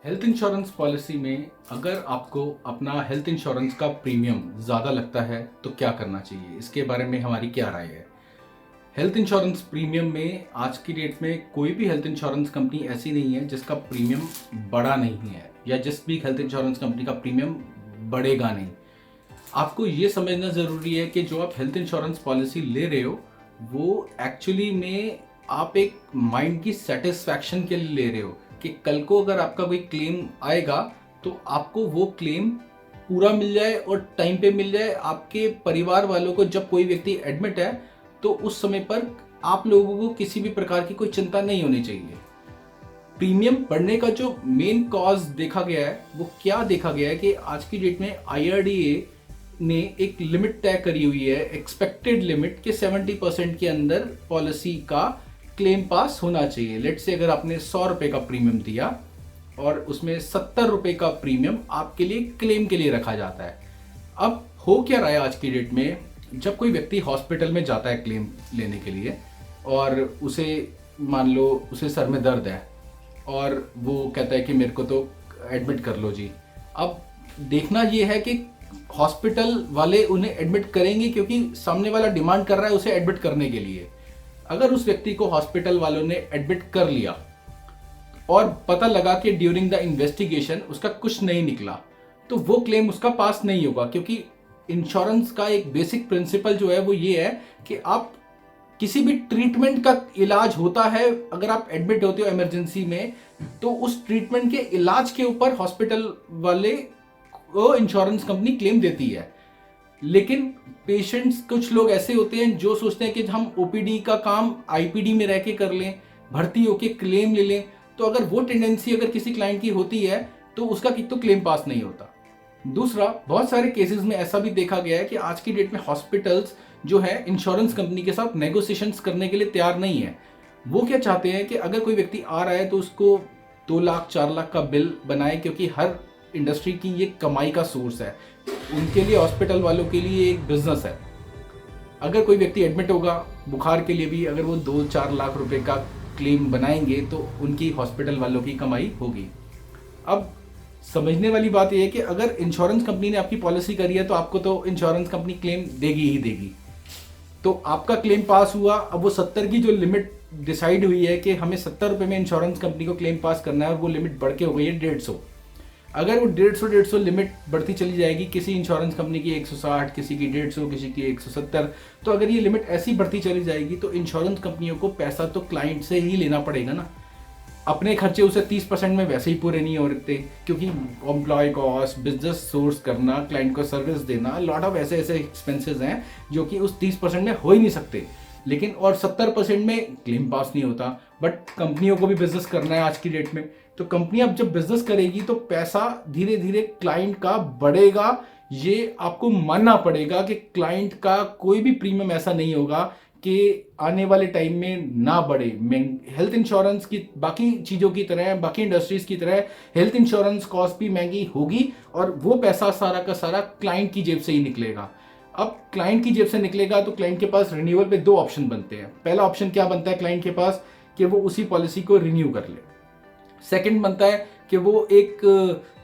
Health insurance policy में अगर आपको अपना हेल्थ इंश्योरेंस का प्रीमियम ज़्यादा लगता है तो क्या करना चाहिए, इसके बारे में हमारी क्या राय है। हेल्थ इंश्योरेंस प्रीमियम में आज की डेट में कोई भी हेल्थ इंश्योरेंस कंपनी ऐसी नहीं है जिसका प्रीमियम बड़ा नहीं है, या जिस भी हेल्थ इंश्योरेंस कंपनी का प्रीमियम बढ़ेगा नहीं। आपको ये समझना ज़रूरी है कि जो आप हेल्थ इंश्योरेंस पॉलिसी ले रहे हो वो एक्चुअली में आप एक माइंड की सेटिस्फैक्शन के लिए ले रहे हो कि कल को अगर आपका कोई क्लेम आएगा तो आपको वो क्लेम पूरा मिल जाए और टाइम पे मिल जाए। आपके परिवार वालों को जब कोई व्यक्ति एडमिट है तो उस समय पर आप लोगों को किसी भी प्रकार की कोई चिंता नहीं होनी चाहिए। प्रीमियम बढ़ने का जो मेन कॉज देखा गया है वो क्या देखा गया है कि आज की डेट में IRDA ने एक लिमिट तय करी हुई है, एक्सपेक्टेड लिमिट के 70% के अंदर पॉलिसी का क्लेम पास होना चाहिए। लेट से अगर आपने 100 रुपए का प्रीमियम दिया और उसमें 70 रुपए का प्रीमियम आपके लिए क्लेम के लिए रखा जाता है। अब हो क्या रहा है आज की डेट में, जब कोई व्यक्ति हॉस्पिटल में जाता है क्लेम लेने के लिए और उसे मान लो उसे सर में दर्द है और वो कहता है कि मेरे को तो एडमिट कर लो जी। अब देखना ये है कि हॉस्पिटल वाले उन्हें एडमिट करेंगे क्योंकि सामने वाला डिमांड कर रहा है उसे एडमिट करने के लिए। अगर उस व्यक्ति को हॉस्पिटल वालों ने एडमिट कर लिया और पता लगा कि ड्यूरिंग द इन्वेस्टिगेशन उसका कुछ नहीं निकला तो वो क्लेम उसका पास नहीं होगा, क्योंकि इंश्योरेंस का एक बेसिक प्रिंसिपल जो है वो ये है कि आप किसी भी ट्रीटमेंट का इलाज होता है, अगर आप एडमिट होते हो इमरजेंसी में तो उस ट्रीटमेंट के इलाज के ऊपर हॉस्पिटल वाले को इंश्योरेंस कंपनी क्लेम देती है। लेकिन पेशेंट्स कुछ लोग ऐसे होते हैं जो सोचते हैं कि हम OPD का काम IPD में रह के कर लें, भर्ती होके क्लेम ले लें। तो अगर वो टेंडेंसी अगर किसी क्लाइंट की होती है तो उसका तो क्लेम पास नहीं होता। दूसरा, बहुत सारे केसेस में ऐसा भी देखा गया है कि आज की डेट में हॉस्पिटल्स जो है इंश्योरेंस कंपनी के साथ नेगोशिएशंस करने के लिए तैयार नहीं है। वो क्या चाहते हैं कि अगर कोई व्यक्ति आ रहा है तो उसको 2 लाख 4 लाख का बिल बनाए, क्योंकि हर इंडस्ट्री की ये कमाई का सोर्स है। उनके लिए, हॉस्पिटल वालों के लिए एक बिजनेस है। अगर कोई व्यक्ति एडमिट होगा बुखार के लिए भी, अगर वो 2-4 लाख रुपए का क्लेम बनाएंगे तो उनकी हॉस्पिटल वालों की कमाई होगी। अब समझने वाली बात यह है कि अगर इंश्योरेंस कंपनी ने आपकी पॉलिसी करी है तो आपको तो इंश्योरेंस कंपनी क्लेम देगी ही देगी। तो आपका क्लेम पास हुआ, अब वो 70 की जो लिमिट डिसाइड हुई है कि हमें 70 रुपए में इंश्योरेंस कंपनी को क्लेम पास करना है और वो लिमिट बढ़ के हो गई है 150। अगर वो 150 लिमिट बढ़ती चली जाएगी, किसी इंश्योरेंस कंपनी की 160, किसी की 150, किसी की 170, तो अगर ये लिमिट ऐसी बढ़ती चली जाएगी तो इंश्योरेंस कंपनियों को पैसा तो क्लाइंट से ही लेना पड़ेगा ना। अपने खर्चे उसे 30% में वैसे ही पूरे नहीं हो रहे, क्योंकि एम्प्लॉय कॉस्ट, बिजनेस सोर्स करना, क्लाइंट को सर्विस देना, लॉट ऑफ ऐसे ऐसे एक्सपेंसेस हैं जो कि उस 30% में हो ही नहीं सकते। लेकिन और 70% में क्लेम पास नहीं होता। बट कंपनियों को भी बिजनेस करना है आज की डेट में, तो कंपनी अब जब बिजनेस करेगी तो पैसा धीरे धीरे क्लाइंट का बढ़ेगा। ये आपको मानना पड़ेगा कि क्लाइंट का कोई भी प्रीमियम ऐसा नहीं होगा कि आने वाले टाइम में ना बढ़े। हेल्थ इंश्योरेंस की बाकी चीज़ों की तरह, बाकी इंडस्ट्रीज की तरह हेल्थ इंश्योरेंस कॉस्ट भी महंगी होगी और वो पैसा सारा का सारा क्लाइंट की जेब से ही निकलेगा। अब क्लाइंट की जेब से निकलेगा तो क्लाइंट के पास रिन्यूअल पे 2 ऑप्शन बनते हैं। पहला ऑप्शन क्या बनता है क्लाइंट के पास, कि वो उसी पॉलिसी को रिन्यू कर ले। सेकंड बनता है कि वो एक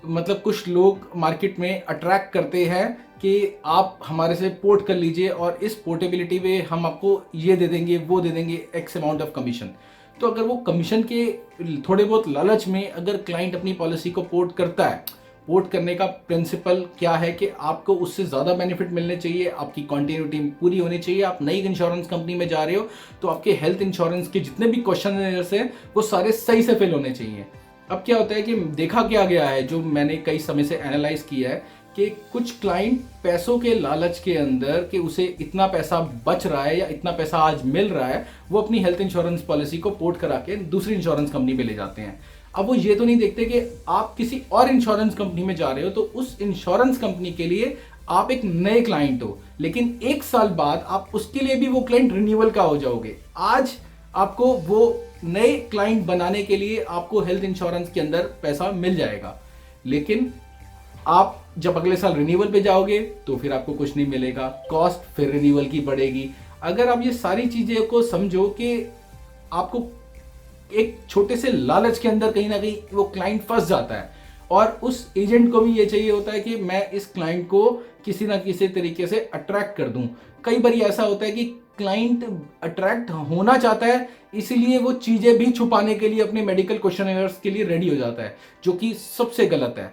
मतलब कुछ लोग मार्केट में अट्रैक्ट करते हैं कि आप हमारे से पोर्ट कर लीजिए और इस पोर्टेबिलिटी पे हम आपको ये दे देंगे, वो दे देंगे, एक्स अमाउंट ऑफ कमीशन। तो अगर वो कमीशन के थोड़े बहुत लालच में अगर क्लाइंट अपनी पॉलिसी को पोर्ट करता है, पोर्ट करने का प्रिंसिपल क्या है कि आपको उससे ज़्यादा बेनिफिट मिलने चाहिए, आपकी कॉन्टिन्यूटी पूरी होनी चाहिए। आप नई इंश्योरेंस कंपनी में जा रहे हो तो आपके हेल्थ इंश्योरेंस के जितने भी क्वेश्चन हैं वो सारे सही से फिल होने चाहिए। अब क्या होता है कि देखा क्या गया है, जो मैंने कई समय से एनालाइज किया है, कि कुछ क्लाइंट पैसों के लालच के अंदर कि उसे इतना पैसा बच रहा है या इतना पैसा आज मिल रहा है, वो अपनी हेल्थ इंश्योरेंस पॉलिसी को पोर्ट करा के दूसरी इंश्योरेंस कंपनी में ले जाते हैं। अब वो ये तो नहीं देखते कि आप किसी और इंश्योरेंस कंपनी में जा रहे हो तो उस इंश्योरेंस कंपनी के लिए आप एक नए क्लाइंट हो, लेकिन 1 साल बाद आप उसके लिए भी वो क्लाइंट रिन्यूअल का हो जाओगे। आज आपको वो नए क्लाइंट बनाने के लिए आपको हेल्थ इंश्योरेंस के अंदर पैसा मिल जाएगा, लेकिन आप जब अगले साल रिन्यूअल पे जाओगे तो फिर आपको कुछ नहीं मिलेगा, कॉस्ट फिर रिन्यूअल की बढ़ेगी। अगर आप ये सारी चीजें को समझो कि आपको एक छोटे से लालच के अंदर कहीं ना कहीं वो क्लाइंट फंस जाता है और उस एजेंट को भी ये चाहिए होता है कि मैं इस क्लाइंट को किसी ना किसी तरीके से अट्रैक्ट कर दूं। कई बार ऐसा होता है कि क्लाइंट अट्रैक्ट होना चाहता है, इसीलिए वो चीजें भी छुपाने के लिए अपने मेडिकल क्वेश्चनेयर्स के लिए रेडी हो जाता है, जो कि सबसे गलत है।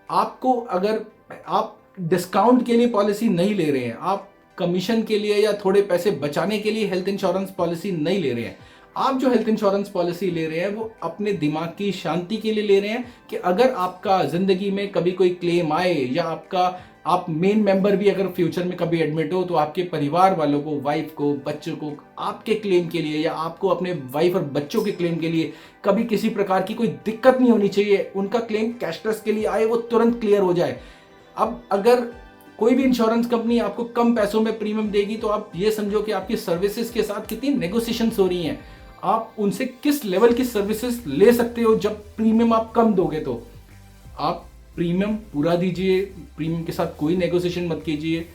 आपको अगर आप डिस्काउंट के लिए पॉलिसी नहीं ले रहे हैं, आप कमीशन के लिए या थोड़े पैसे बचाने के लिए हेल्थ इंश्योरेंस पॉलिसी नहीं ले रहे हैं, आप जो हेल्थ इंश्योरेंस पॉलिसी ले रहे हैं वो अपने दिमाग की शांति के लिए ले रहे हैं कि अगर आपका जिंदगी में कभी कोई क्लेम आए या आप मेन मेंबर भी अगर फ्यूचर में कभी एडमिट हो, तो आपके परिवार वालों को, वाइफ को, बच्चों को आपके क्लेम के लिए या आपको अपने वाइफ और बच्चों के क्लेम के लिए कभी किसी प्रकार की कोई दिक्कत नहीं होनी चाहिए। उनका क्लेम कैशलेस के लिए आए, वो तुरंत क्लियर हो जाए। अब अगर कोई भी इंश्योरेंस कंपनी आपको कम पैसों में प्रीमियम देगी, तो आप ये समझो कि आपकी सर्विसेज के साथ कितनी नेगोशिएशंस हो रही हैं। आप उनसे किस लेवल की सर्विसेज ले सकते हो जब प्रीमियम आप कम दोगे। तो आप प्रीमियम पूरा दीजिए, प्रीमियम के साथ कोई नेगोशिएशन मत कीजिए,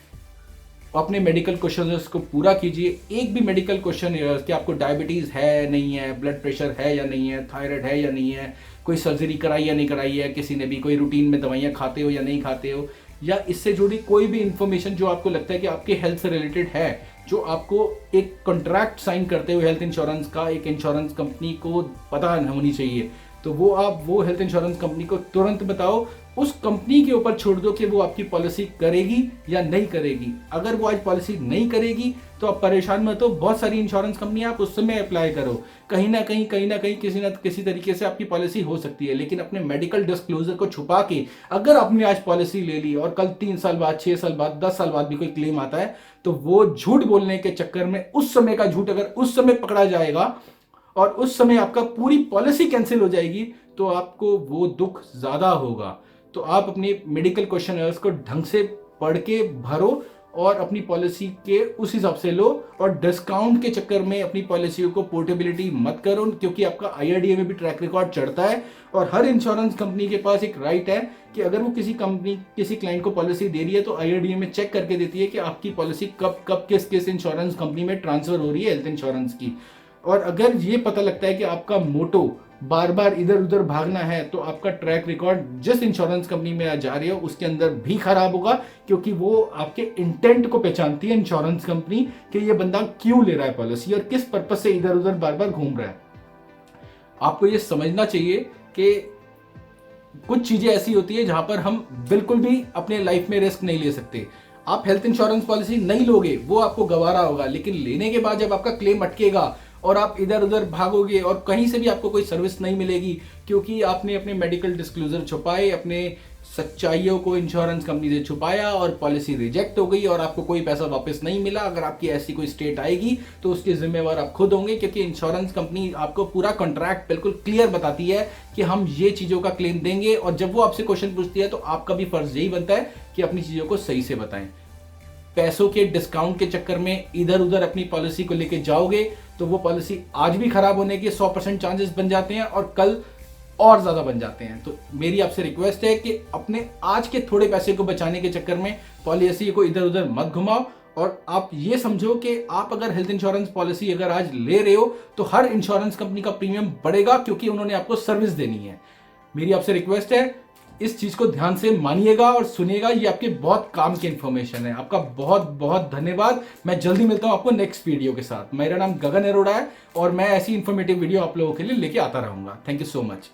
अपने मेडिकल क्वेश्चन को पूरा कीजिए। एक भी मेडिकल क्वेश्चन कि आपको डायबिटीज है नहीं है, ब्लड प्रेशर है या नहीं है, थायराइड है या नहीं है, कोई सर्जरी कराई या नहीं कराई है, किसी ने भी कोई रूटीन में दवाइयाँ खाते हो या नहीं खाते हो, या इससे जुड़ी कोई भी इंफॉर्मेशन जो आपको लगता है कि आपके हेल्थ से रिलेटेड है, जो आपको एक कॉन्ट्रैक्ट साइन करते हुए हेल्थ इंश्योरेंस का एक इंश्योरेंस कंपनी को पता होनी चाहिए, तो वो आप वो हेल्थ इंश्योरेंस कंपनी को तुरंत बताओ। उस कंपनी के ऊपर छोड़ दो कि वो आपकी पॉलिसी करेगी या नहीं करेगी। अगर वो आज पॉलिसी नहीं करेगी तो आप परेशान मत हो, बहुत सारी इंश्योरेंस कंपनी आप उस समय अप्लाई करो, कहीं ना कहीं किसी ना किसी तरीके से आपकी पॉलिसी हो सकती है। लेकिन अपने मेडिकल डिस्क्लोजर को छुपा के अगर आपने आज पॉलिसी ले ली और कल 3 साल बाद, 6 साल बाद, 10 साल बाद भी कोई क्लेम आता है, तो वो झूठ बोलने के चक्कर में उस समय का झूठ अगर उस समय पकड़ा जाएगा और उस समय आपका पूरी पॉलिसी कैंसिल हो जाएगी, तो आपको वो दुख ज्यादा होगा। तो आप अपनी मेडिकल क्वेश्चनर्स को ढंग से पढ़ के भरो और अपनी पॉलिसी के उस हिसाब से लो, और डिस्काउंट के चक्कर में अपनी पॉलिसियों को पोर्टेबिलिटी मत करो, क्योंकि आपका IRDA में भी ट्रैक रिकॉर्ड चढ़ता है और हर इंश्योरेंस कंपनी के पास एक राइट है कि अगर वो किसी क्लाइंट को पॉलिसी दे रही है तो IRDA में चेक करके देती है कि आपकी पॉलिसी कब किस इंश्योरेंस कंपनी में ट्रांसफर हो रही है हेल्थ इंश्योरेंस की। और अगर ये पता लगता है कि आपका मोटो बार बार इधर उधर भागना है, तो आपका ट्रैक रिकॉर्ड जिस इंश्योरेंस कंपनी में जा रही हो उसके अंदर भी खराब होगा, क्योंकि वो आपके इंटेंट को पहचानती है इंश्योरेंस कंपनी कि ये बंदा क्यों ले रहा है पॉलिसी और किस पर्पस से इधर उधर बार बार घूम रहा है। आपको ये समझना चाहिए कि कुछ चीजें ऐसी होती है जहां पर हम बिल्कुल भी अपने लाइफ में रिस्क नहीं ले सकते। आप हेल्थ इंश्योरेंस पॉलिसी नहीं लोगे, वो आपको गवारा होगा, लेकिन लेने के बाद जब आपका क्लेम अटकेगा और आप इधर उधर भागोगे और कहीं से भी आपको कोई सर्विस नहीं मिलेगी, क्योंकि आपने अपने मेडिकल डिस्क्लोजर छुपाए, अपने सच्चाइयों को इंश्योरेंस कंपनी से छुपाया और पॉलिसी रिजेक्ट हो गई और आपको कोई पैसा वापस नहीं मिला। अगर आपकी ऐसी कोई स्टेट आएगी तो उसके जिम्मेवार आप खुद होंगे, क्योंकि इंश्योरेंस कंपनी आपको पूरा कॉन्ट्रैक्ट बिल्कुल क्लियर बताती है कि हम ये चीजों का क्लेम देंगे, और जब वो आपसे क्वेश्चन पूछती है तो आपका भी फर्ज यही बनता है कि अपनी चीजों को सही से बताएं। पैसों के डिस्काउंट के चक्कर में इधर उधर अपनी पॉलिसी को लेके जाओगे तो वो पॉलिसी आज भी खराब होने के 100% चांसेस बन जाते हैं और कल और ज्यादा बन जाते हैं। तो मेरी आपसे रिक्वेस्ट है कि अपने आज के थोड़े पैसे को बचाने के चक्कर में पॉलिसी को इधर उधर मत घुमाओ, और आप ये समझो कि आप अगर हेल्थ इंश्योरेंस पॉलिसी अगर आज ले रहे हो तो हर इंश्योरेंस कंपनी का प्रीमियम बढ़ेगा, क्योंकि उन्होंने आपको सर्विस देनी है। मेरी आपसे रिक्वेस्ट है, इस चीज को ध्यान से मानिएगा और सुनिएगा, ये आपके बहुत काम की इंफॉर्मेशन है। आपका बहुत बहुत धन्यवाद। मैं जल्दी मिलता हूं आपको नेक्स्ट वीडियो के साथ। मेरा नाम गगन अरोड़ा है और मैं ऐसी इंफॉर्मेटिव वीडियो आप लोगों के लिए लेके आता रहूंगा। Thank you so much.